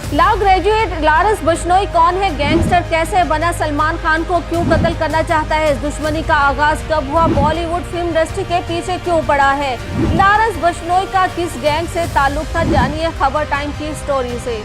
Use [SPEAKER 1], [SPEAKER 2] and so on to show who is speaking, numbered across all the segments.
[SPEAKER 1] Law graduate लारस Bishnoi कौन है, gangster कैसे बना, सलमान खान को क्यों कत्ल करना चाहता है, इस दुश्मनी का आगाज कब हुआ, बॉलीवुड फिल्म इंडस्ट्री के पीछे क्यों पड़ा है, लारस बिश्नोई का किस गैंग से ताल्लुक था, जानिए खबर टाइम की स्टोरी से।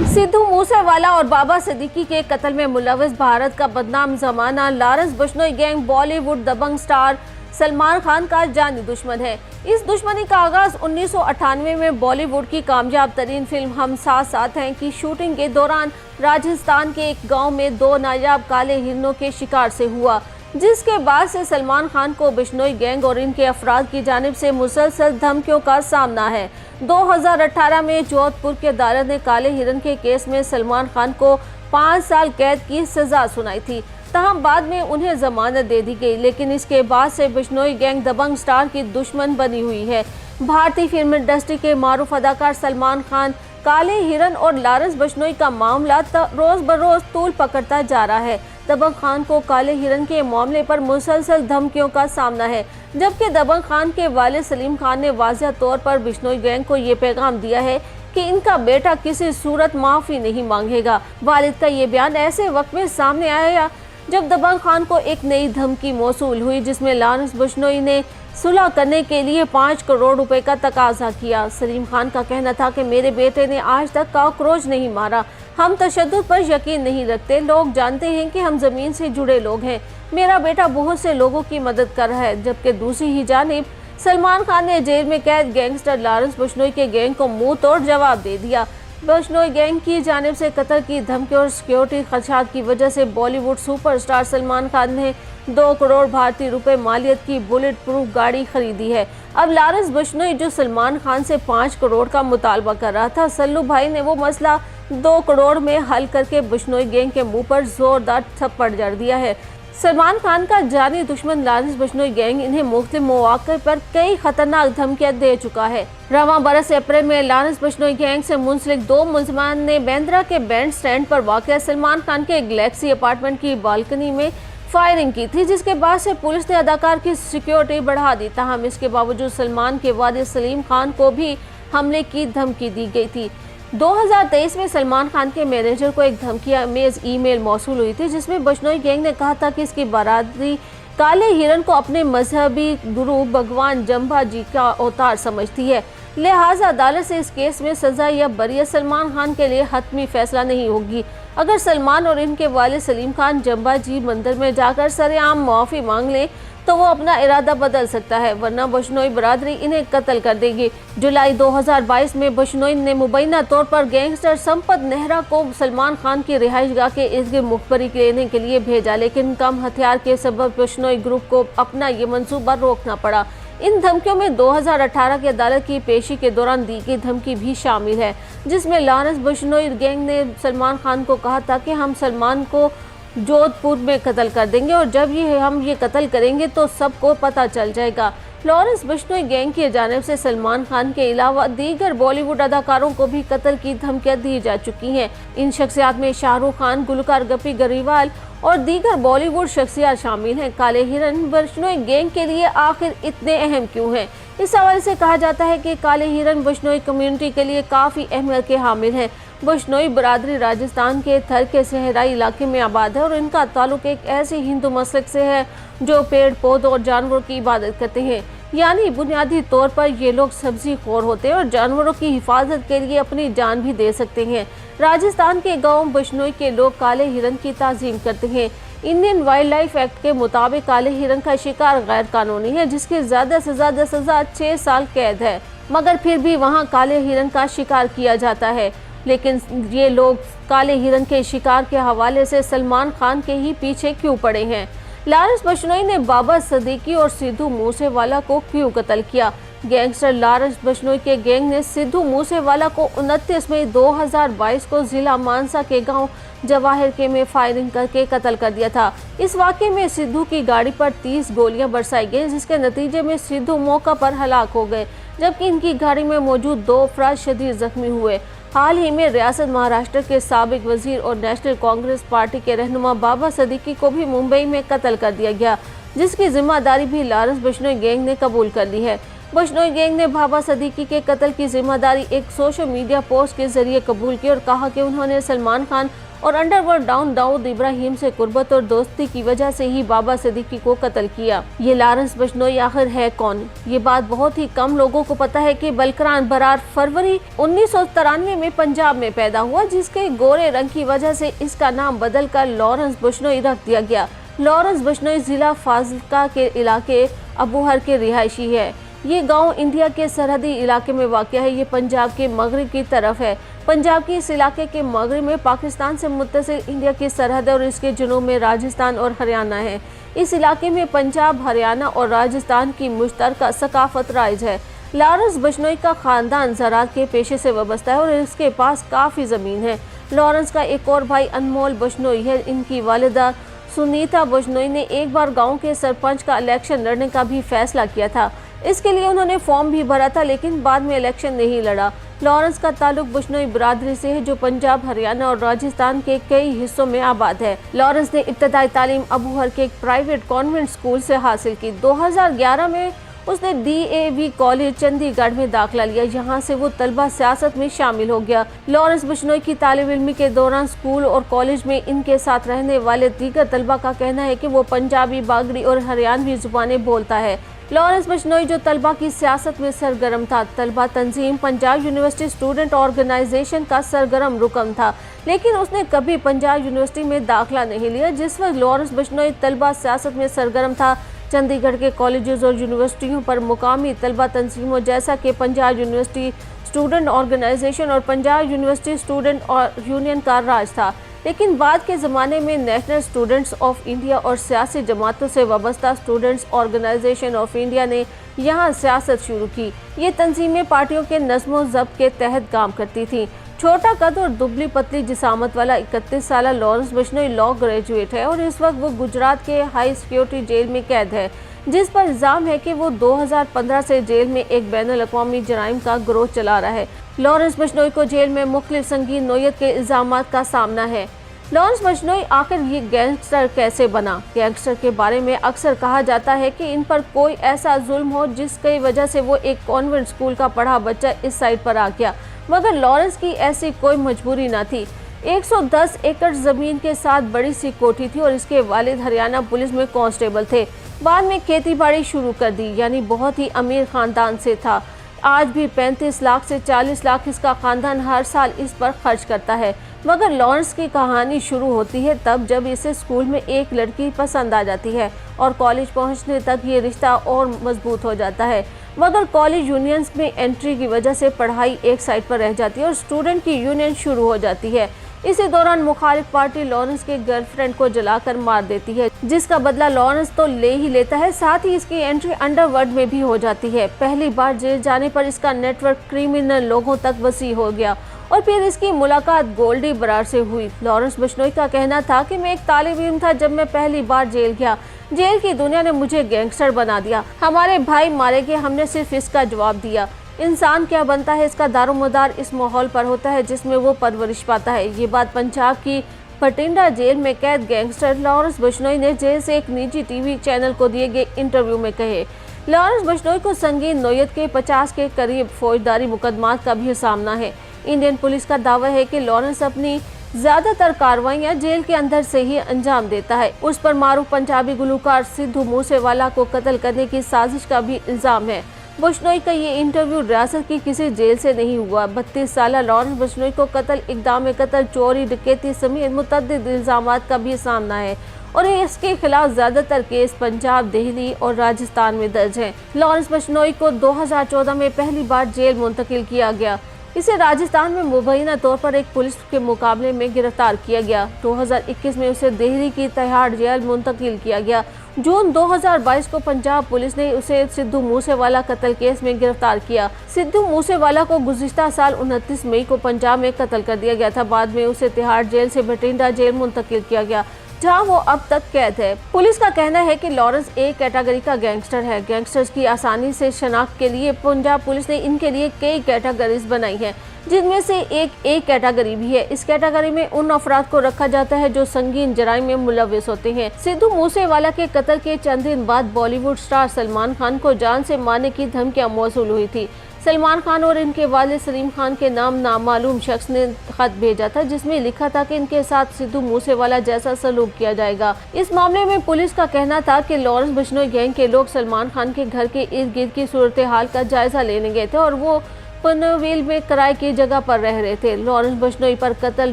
[SPEAKER 1] सिद्धू मूसेवाला और बाबा सिद्दीकी के कत्ल में मुलविस भारत का बदनाम जमाना लारस बिश्नोई गैंग बॉलीवुड दबंग स्टार सलमान खान का जानी दुश्मन है। इस दुश्मनी का आगाज 1998 में बॉलीवुड की कामयाब तरीन फिल्म हम साथ साथ हैं की शूटिंग के दौरान राजस्थान के एक गांव में दो नायाब काले हिरणों के शिकार से हुआ, जिसके बाद से सलमान खान को बिश्नोई गैंग और इनके अफराद की जानिब से मुसलसल धमकियों का सामना है। 2018 में जोधपुर के अदालत ने काले हिरण के केस में सलमान खान को 5 साल कैद की सजा सुनाई थी, तहम बाद में उन्हें जमानत दे दी गई, लेकिन इसके बाद से बिश्नोई गैंग दबंग स्टार की दुश्मन बनी हुई है। भारतीय फिल्म इंडस्ट्री के मारूफ अदाकार सलमान खान, काले हिरण और लारस बिश्नोई का मामला रोज बरोज तूल पकड़ता जा रहा है। दबंग खान को काले हिरण के मामले पर मुसलसल धमकियों का सामना है, जबकि दबंग खान के वालिद सलीम खान ने वाज़ेह तौर पर बिश्नोई गैंग को ये पैगाम दिया है कि इनका बेटा किसी सूरत माफी नहीं मांगेगा। वालिद का ये बयान ऐसे वक्त में सामने आया जब दबंग खान को एक नई धमकी मौसूल हुई, जिसमें लारस बिश्नोई ने सुलह करने के लिए 5 करोड़ रुपए का तकाजा किया। सलीम खान का कहना था कि मेरे बेटे ने आज तक कॉकरोच नहीं मारा, हम तशद्दुद पर यकीन नहीं रखते, लोग जानते हैं कि हम जमीन से जुड़े लोग हैं, मेरा बेटा बहुत से लोगों की मदद कर रहा है। जबकि दूसरी ही जानिब सलमान खान ने जेल में कैद गैंगस्टर लारस बिश्नोई के गैंग को मुंह तोड़ जवाब दे दिया। बिश्नोई गैंग की जानिब से कत्ल की धमकी और सिक्योरिटी खदशात की वजह से बॉलीवुड सुपरस्टार सलमान खान ने 2 करोड़ भारतीय रुपए मालियत की बुलेट प्रूफ गाड़ी खरीदी है। अब लारस बिश्नोई जो सलमान खान से 5 करोड़ का मुतालबा कर रहा था, सल्लू भाई ने वो मसला 2 करोड़ में हल करके बिश्नोई गैंग के मुंह पर जोरदार थप्पड़ जड़ दिया है। सलमान खान का जानी दुश्मन लारस बिश्नोई गैंग इन्हें मुख्तलिफ मौके पर कई खतरनाक धमकियां दे चुका है। रवां बरस अप्रैल में लारस बिश्नोई गैंग से मुंसलिक 2 मुलजमान ने बांद्रा के बैंड स्टैंड पर वाक़ सलमान खान के गैलेक्सी अपार्टमेंट की बालकनी में फायरिंग की थी, जिसके बाद से पुलिस ने अदाकार की सिक्योरिटी बढ़ा दी। ताहम इसके बावजूद सलमान के वालिद सलीम खान को भी हमले की धमकी दी गई थी। 2023 में सलमान खान के मैनेजर को एक धमकीआमेज ईमेल मौसूल हुई थी, जिसमें बिश्नोई गैंग ने कहा था कि इसकी बरादरी काले हिरण को अपने मजहबी गुरु भगवान जम्बा जी का अवतार समझती है, लिहाजा अदालत से इस केस में सजा या बरियत सलमान खान के लिए हतमी फैसला नहीं होगी। अगर सलमान और इनके वालिद सलीम खान जम्बा जी मंदिर में जाकर सरेआम माफ़ी मांग लें तो वो अपना इरादा बदल सकता है, वरना बिश्नोई बरादरी इन्हें कत्ल कर देगी। जुलाई 2022 में बिश्नोई ने मुबैना तौर पर गैंगस्टर संपत नेहरा को सलमान खान की रिहाइशगाह के इर्द गिर्द मुखबरी लेने के लिए भेजा, लेकिन कम हथियार के सबब बिश्नोई ग्रुप को अपना ये मंसूबा रोकना पड़ा। इन धमकियों में 2018 की अदालत की पेशी के दौरान दी गई धमकी भी शामिल है, जिसमें लारस बिश्नोई गैंग ने सलमान खान को कहा था कि हम सलमान को जोधपुर में कत्ल कर देंगे और जब हम ये कत्ल करेंगे तो सबको पता चल जाएगा। लारस बिश्नोई गैंग की जानिब से सलमान खान के अलावा दीगर बॉलीवुड अदाकारों को भी कत्ल की धमकियां दी जा चुकी हैं। इन शख्सियात में शाहरुख खान, गुलकार गप्पी ग्रेवाल और दीगर बॉलीवुड शख्सियात शामिल हैं। काले हिरण बिश्नोई गैंग के लिए आखिर इतने अहम क्यों हैं? इस हवाले से कहा जाता है कि काले हिरण बिश्नोई कम्युनिटी के लिए काफ़ी अहमियत के हामिल हैं। बिश्नोई बरादरी राजस्थान के थर के सहराई इलाके में आबाद है और इनका ताल्लुक एक ऐसे हिंदू मसलक से है जो पेड़ पौधों और जानवरों की इबादत करते हैं, यानी बुनियादी तौर पर ये लोग सब्जी खोर होते हैं और जानवरों की हिफाजत के लिए अपनी जान भी दे सकते हैं। राजस्थान के गांव बिश्नोई के लोग काले हिरण की ताज़ीम करते हैं। इंडियन वाइल्ड लाइफ एक्ट के मुताबिक काले हिरण का शिकार गैर कानूनी है, जिसकी ज़्यादा से ज़्यादा सज़ा 6 साल कैद है, मगर फिर भी वहाँ काले हिरण का शिकार किया जाता है। लेकिन ये लोग काले हिरण के शिकार के हवाले से सलमान खान के ही पीछे क्यों पड़े हैं? लारस बिश्नोई ने बाबा सिद्दीकी और सिद्धू मूसेवाला को क्यों कत्ल किया? गैंगस्टर लारस बिश्नोई के गैंग ने सिद्धू मूसेवाला को 29 मई 2022 को जिला मानसा के गांव जवाहिर के में फायरिंग करके कत्ल कर दिया था। इस वाक़े में सिद्धू की गाड़ी पर 30 गोलियां बरसाई गई, जिसके नतीजे में सिद्धू मौका पर हलाक हो गए, जबकि इनकी गाड़ी में मौजूद 2 अफराद शदीद जख्मी हुए। हाल ही में रियासत महाराष्ट्र के साबिक वजीर और नेशनल कांग्रेस पार्टी के रहनुमा बाबा सिद्दीकी को भी मुंबई में कत्ल कर दिया गया, जिसकी जिम्मेदारी भी लारस बिश्नोई गैंग ने कबूल कर ली है। बशनोई गैंग ने बाबा सदीकी के कत्ल की जिम्मेदारी एक सोशल मीडिया पोस्ट के जरिए कबूल की और कहा कि उन्होंने सलमान खान और अंडरवर्ल्ड डॉन दाऊद इब्राहिम से कुर्बत और दोस्ती की वजह से ही बाबा सदीकी को कत्ल किया। ये लॉरेंस बशनोई आखिर है कौन? ये बात बहुत ही कम लोगों को पता है कि बलकरान बरार फरवरी 1993 में पंजाब में पैदा हुआ, जिसके गोरे रंग की वजह से इसका नाम बदलकर लॉरेंस बशनोई रख दिया गया। लॉरेंस बशनोई जिला फाजिल्का के इलाके अबूहर के रिहायशी है। ये गांव इंडिया के सरहदी इलाके में वाक़ है। ये पंजाब के मगरब की तरफ है। पंजाब के इस इलाके के मगरब में पाकिस्तान से मुत्तसिल इंडिया की सरहद और इसके जुनूब में राजस्थान और हरियाणा है। इस इलाके में पंजाब, हरियाणा और राजस्थान की मुश्तरका सकाफत राइज है। लॉरेंस बशनोई का खानदान ज़राअत के पेशे से वाबस्ता है और इसके पास काफ़ी ज़मीन है। लॉरेंस का एक और भाई अनमोल बशनोई है। इनकी वालिदा सुनीता बशनोई ने एक बार गांव के सरपंच का इलेक्शन लड़ने का भी फैसला किया था। इसके लिए उन्होंने फॉर्म भी भरा था, लेकिन बाद में इलेक्शन नहीं लड़ा। लॉरेंस का ताल्लुक बशनोई बिरादरी से है, जो पंजाब, हरियाणा और राजस्थान के कई हिस्सों में आबाद है। लॉरेंस ने इब्तदाई तालीम अबूहर के एक प्राइवेट कॉन्वेंट स्कूल से हासिल की। 2011 में उसने DAV कॉलेज चंडीगढ़ में दाखिला लिया। यहाँ से वो तलबा सियासत में शामिल हो गया। लॉरेंस बशनोई की तालिब इल्मी के दौरान स्कूल और कॉलेज में इनके साथ रहने वाले दीगर तलबा का कहना है कि वो पंजाबी, बागड़ी और हरियाणवी जुबानें बोलता है। लॉरेंस बशनोई जो तलबा की सियासत में सरगर्म था। तलबा तंजीम पंजाब यूनिवर्सिटी स्टूडेंट ऑर्गेनाइजेशन का सरगर्म रुकन था, लेकिन उसने कभी पंजाब यूनिवर्सिटी में दाखिला नहीं लिया। जिस वक्त लॉरेंस बशनोई तलबा सियासत में सरगर्म था, चंडीगढ़ के कॉलेजेस और यूनिवर्सिटियों पर मुकामी तलबा तंजीमों जैसा कि पंजाब यूनिवर्सिटी स्टूडेंट ऑर्गेनाइजेशन और पंजाब यूनिवर्सिटी स्टूडेंट यूनियन का राज था। लेकिन बाद के ज़माने में नेशनल स्टूडेंट्स ऑफ इंडिया और सियासी जमातों से वाबस्ता स्टूडेंट्स ऑर्गेनाइजेशन ऑफ इंडिया ने यहाँ सियासत शुरू की। ये तंजीमें पार्टियों के नज़्मो ज़ब्त के तहत काम करती थीं। छोटा कद और दुबली पतली जिसामत वाला 31 साला लॉरेंस बशनोई लॉ ग्रेजुएट है और इस वक्त वो गुजरात के हाई सिक्योरिटी जेल में कैद है, जिस पर इल्ज़ाम है कि वो 2015 से जेल में एक बैनुल अक़वामी जराइम का गिरोह चला रहा है। लॉरेंस बशनोई को जेल में मुख्तलिफ संगीन नोयत के इल्ज़ामात का सामना है। लॉरेंस बशनोई आखिर ये गैंगस्टर कैसे बना? गैंगस्टर के बारे में अक्सर कहा जाता है कि इन पर कोई ऐसा जुल्म हो जिसकी वजह से वो एक कॉन्वेंट स्कूल का पढ़ा बच्चा इस साइड पर आ गया, मगर लॉरेंस की ऐसी कोई मजबूरी न थी। 110 एकड़ ज़मीन के साथ बड़ी सी कोठी थी और इसके वालिद हरियाणा पुलिस में कांस्टेबल थे। बाद में खेती बाड़ी शुरू कर दी, यानी बहुत ही अमीर ख़ानदान से था। आज भी 35 लाख से 40 लाख इसका ख़ानदान हर साल इस पर खर्च करता है। मगर लॉरेंस की कहानी शुरू होती है तब जब इसे स्कूल में एक लड़की पसंद आ जाती है और कॉलेज पहुंचने तक ये रिश्ता और मजबूत हो जाता है। मगर कॉलेज यूनियंस में एंट्री की वजह से पढ़ाई एक साइड पर रह जाती है और स्टूडेंट की यूनियन शुरू हो जाती है। इसी दौरान मुखालिफ पार्टी लॉरेंस के गर्लफ्रेंड को जलाकर मार देती है, जिसका बदला लॉरेंस तो ले ही लेता है, साथ ही इसकी एंट्री अंडरवर्ल्ड में भी हो जाती है। पहली बार जेल जाने पर इसका नेटवर्क क्रिमिनल लोगों तक वसी हो गया और फिर इसकी मुलाकात गोल्डी बरार से हुई। लॉरेंस बशनोई का कहना था कि मैं एक तालिब इल्म था जब मैं पहली बार जेल गया। जेल की दुनिया ने मुझे गैंगस्टर बना दिया। हमारे भाई मारे गए, हमने सिर्फ इसका जवाब दिया। इंसान क्या बनता है, इसका दारोमदार इस माहौल पर होता है जिसमें वो परवरिश पाता है। ये बात पंजाब की भटिंडा जेल में कैद गैंगस्टर लॉरेंस बशनोई ने जेल से एक निजी टीवी चैनल को दिए गए इंटरव्यू में कहे। लॉरेंस बशनोई को संगीन नोयत के 50 के करीब फौजदारी मुकदमात का भी सामना है। इंडियन पुलिस का दावा है कि लॉरेंस अपनी ज्यादातर कार्रवाइयां जेल के अंदर से ही अंजाम देता है। उस पर मारूफ पंजाबी गुलकार सिद्धू मूसेवाला को कत्ल करने की साजिश का भी इल्जाम है। बशनोई का ये इंटरव्यू रियासत की किसी जेल से नहीं हुआ। 32 साला लॉरेंस बशनोई को कत्ल, इक़दाम कत्ल, चोरी, डकैती समेत मुतअद्दिद इल्जामात का भी सामना है और इसके खिलाफ ज्यादातर केस पंजाब, दिल्ली और राजस्थान में दर्ज हैं। लॉरेंस बशनोई को 2014 में पहली बार जेल मुंतकिल किया गया। इसे राजस्थान में मुबैना तौर पर एक पुलिस के मुकाबले में गिरफ्तार किया गया। 2021 में उसे दिल्ली की तिहाड़ जेल मुंतकिल किया गया। जून 2022 को पंजाब पुलिस ने उसे सिद्धू मूसेवाला कत्ल केस में गिरफ्तार किया। सिद्धू मूसेवाला को गुज़िश्ता साल 29 मई को पंजाब में कत्ल कर दिया गया था। बाद में उसे तिहाड़ जेल से भटिंडा जेल मुंतकिल किया गया। जहां वो अब तक कैद है। पुलिस का कहना है कि लॉरेंस ए कैटेगरी का गैंगस्टर है। गैंगस्टर्स की आसानी से शनाख्त के लिए पंजाब पुलिस ने इनके लिए कई कैटेगरीज बनाई है, जिनमें से एक ए कैटेगरी भी है। इस कैटेगरी में उन अफराद को रखा जाता है जो संगीन जराइम में मुलविस होते हैं। सिद्धू मूसेवाला के कत्ल के चंद दिन बाद बॉलीवुड स्टार सलमान खान को जान से मारने की धमकियां मौसूल हुई थी। सलमान खान और इनके वालिद सलीम खान के नाम नामालूम शख्स ने खत भेजा था, जिसमें लिखा था कि इनके साथ सिद्धू मूसेवाला जैसा सलूक किया जाएगा। इस मामले में पुलिस का कहना था कि लॉरेंस बिश्नोई गैंग के लोग सलमान खान के घर के इर्द गिर्द की सूरत हाल का जायजा लेने गए थे और वो पनवेल में किराए की जगह पर रह रहे थे। लॉरेंस बिश्नोई पर कत्ल,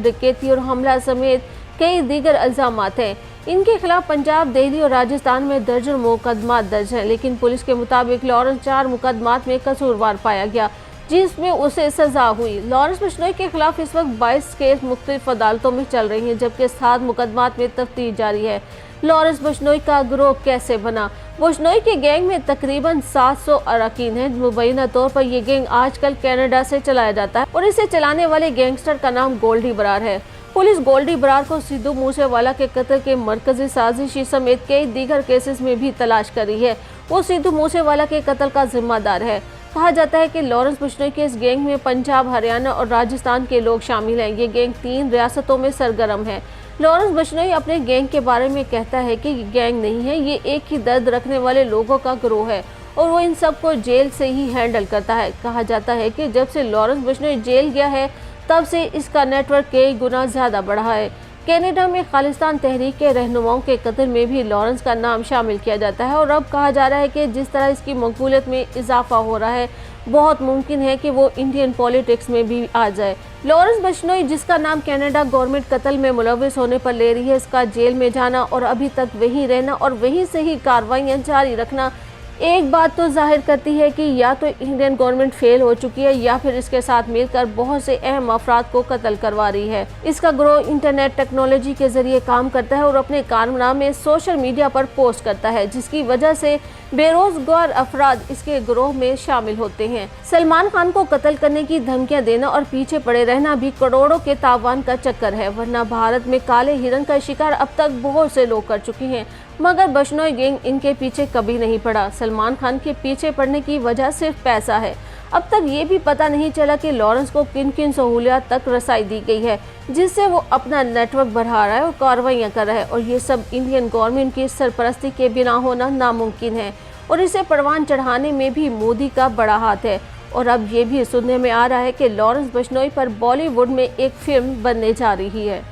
[SPEAKER 1] डकैती और हमला समेत कई दीगर इल्जामात हैं। इनके खिलाफ पंजाब, दिल्ली और राजस्थान में दर्जन मुकदमा दर्ज हैं, लेकिन पुलिस के मुताबिक लॉरेंस 4 मुकदमात में कसूरवार पाया गया, जिसमें उसे सजा हुई। लॉरेंस बिश्नोई के खिलाफ इस वक्त 22 केस मुख्तलिफ अदालतों में चल रही हैं, जबकि 7 मुकदमात में तफ्तीश जारी है। लॉरेंस बिश्नोई का गिरोह कैसे बना? बिश्नोई के गैंग में तकरीबन 700 अरकान हैं। मुबैना तौर पर यह गैंग आजकल कनाडा से चलाया जाता है और इसे चलाने वाले गैंगस्टर का नाम गोल्डी बरार है। पुलिस गोल्डी बरार को सिद्धू मूसेवाला के कत्ल के मरकजी साजिशी समेत कई दीगर केसेस में भी तलाश कर रही है। वो सिद्धू मूसेवाला के कत्ल का जिम्मेदार है। कहा जाता है कि लॉरेंस बिश्नोई के इस गैंग में पंजाब, हरियाणा और राजस्थान के लोग शामिल हैं। ये गैंग 3 रियासतों में सरगर्म है। लॉरेंस बिश्नोई अपने गैंग के बारे में कहता है कि ये गैंग नहीं है, ये एक ही दर्द रखने वाले लोगों का गिरोह है और वो इन सबको जेल से ही हैंडल करता है। कहा जाता है कि जब से लॉरेंस बिश्नोई जेल गया है, तब से इसका नेटवर्क कई गुना ज्यादा बढ़ा है। कनाडा में खालिस्तान तहरीक के रहनुमाओं के कत्ल में भी लॉरेंस का नाम शामिल किया जाता है और अब कहा जा रहा है कि जिस तरह इसकी मकबूलियत में इजाफा हो रहा है, बहुत मुमकिन है कि वो इंडियन पॉलिटिक्स में भी आ जाए। लॉरेंस बिश्नोई, जिसका नाम कनाडा गवर्नमेंट कत्ल में मुलविस होने पर ले रही है, इसका जेल में जाना और अभी तक वहीं रहना और वहीं से ही कार्रवाइयां जारी रखना एक बात तो जाहिर करती है कि या तो इंडियन गवर्नमेंट फेल हो चुकी है या फिर इसके साथ मिलकर बहुत से अहम अफराद को कत्ल करवा रही है। इसका गिरोह इंटरनेट टेक्नोलॉजी के जरिए काम करता है और अपने कारनामे सोशल मीडिया पर पोस्ट करता है, जिसकी वजह से बेरोजगार अफराद इसके गिरोह में शामिल होते हैं। सलमान खान को कत्ल करने की धमकियां देना और पीछे पड़े रहना भी करोड़ों के तावान का चक्कर है, वरना भारत में काले हिरन का शिकार अब तक बहुत से लोग कर चुके हैं, मगर बिश्नोई गैंग इनके पीछे कभी नहीं पड़ा। सलमान खान के पीछे पड़ने की वजह सिर्फ पैसा है। अब तक ये भी पता नहीं चला कि लॉरेंस को किन किन सहूलियत तक रसाई दी गई है, जिससे वो अपना नेटवर्क बढ़ा रहा है और कार्रवाइयां कर रहा है, और ये सब इंडियन गवर्नमेंट की सरपरस्ती के बिना होना नामुमकिन है और इसे परवान चढ़ाने में भी मोदी का बड़ा हाथ है। और अब ये भी सुनने में आ रहा है कि लॉरेंस बिश्नोई पर बॉलीवुड में एक फिल्म बनने जा रही है।